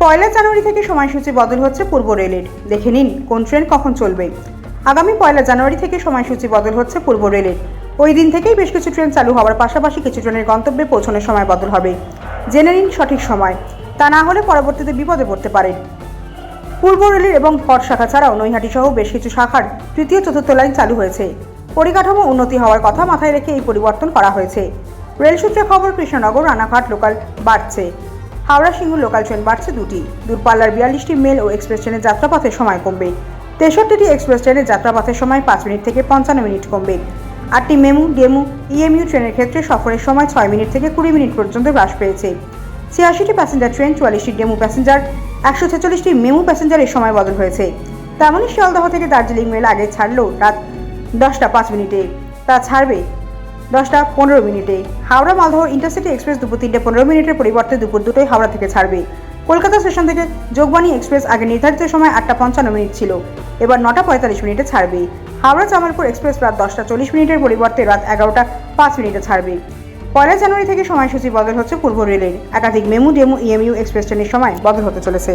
পয়লা জানুয়ারি থেকে সময়সূচি বদল হচ্ছে পূর্ব রেলের। দেখে নিন কোন ট্রেন কখন চলবে। আগামী পয়লা জানুয়ারি থেকে সময়সূচি বদল হচ্ছে পূর্ব রেলের। ওই দিন থেকেই বেশ কিছু ট্রেন চালু হওয়ার পাশাপাশি কিছু ট্রেনের গন্তব্যে পৌঁছানোর সময় বদল হবে। জেনে নিন সঠিক সময়, তা না হলে পরবর্তীতে বিপদে পড়তে পারেন। পূর্ব রেলের এবং হট শাখা ছাড়াও নৈহাটি সহ বেশ কিছু শাখার তৃতীয় চতুর্থ লাইন চালু হয়েছে। পরিকাঠামো উন্নতি হওয়ার কথা মাথায় রেখে এই পরিবর্তন করা হয়েছে। রেল সূত্রে খবর, কৃষ্ণনগর রানাঘাট লোকাল বাড়ছে, হাওড়া সিঙ্গুর লোকাল ট্রেন বাড়ছে দুটি। দূরপাল্লার 42টি মেল ও এক্সপ্রেস ট্রেনের যাত্রাপথের সময় কমবে। 63টি এক্সপ্রেস ট্রেনের যাত্রাপথের সময় 5 মিনিট থেকে 55 মিনিট কমবে। 8টি মেমু, ডেমু, ইএমইউ ট্রেনের ক্ষেত্রে সফরের সময় 6 মিনিট থেকে 20 মিনিট পর্যন্ত হ্রাস পেয়েছে। 86টি প্যাসেঞ্জার ট্রেন, 44টি ডেমু প্যাসেঞ্জার, 146টি মেমু প্যাসেঞ্জারের সময় বদল হয়েছে। তেমনই শিয়ালদহ থেকে দার্জিলিং মেল আগে ছাড়লেও রাত 10টা 5 মিনিটে, তা ছাড়বে 10টা 15 মিনিটে। হাওড়া মালদহ ইন্টারসিটি এক্সপ্রেস দুপুর 3টে 15 মিনিটের পরিবর্তে দুপুর 2টোয় হাওড়া থেকে ছাড়বে। কলকাতা স্টেশন থেকে যোগবাণী এক্সপ্রেস আগে নির্ধারিত সময় 8টা 55 মিনিট ছিল, এবার 9টা 45 মিনিটে ছাড়বে। হাওড়া জামালপুর এক্সপ্রেস রাত 10টা 40 মিনিটের পরিবর্তে রাত 11টা 5 মিনিটে ছাড়বে। পয়লা জানুয়ারি থেকে সময়সূচি বদল হচ্ছে পূর্ব রেলের। একাধিক মেমু, ডেমু, ইএমইউ এক্সপ্রেস ট্রেনের সময় বদল হতে চলেছে।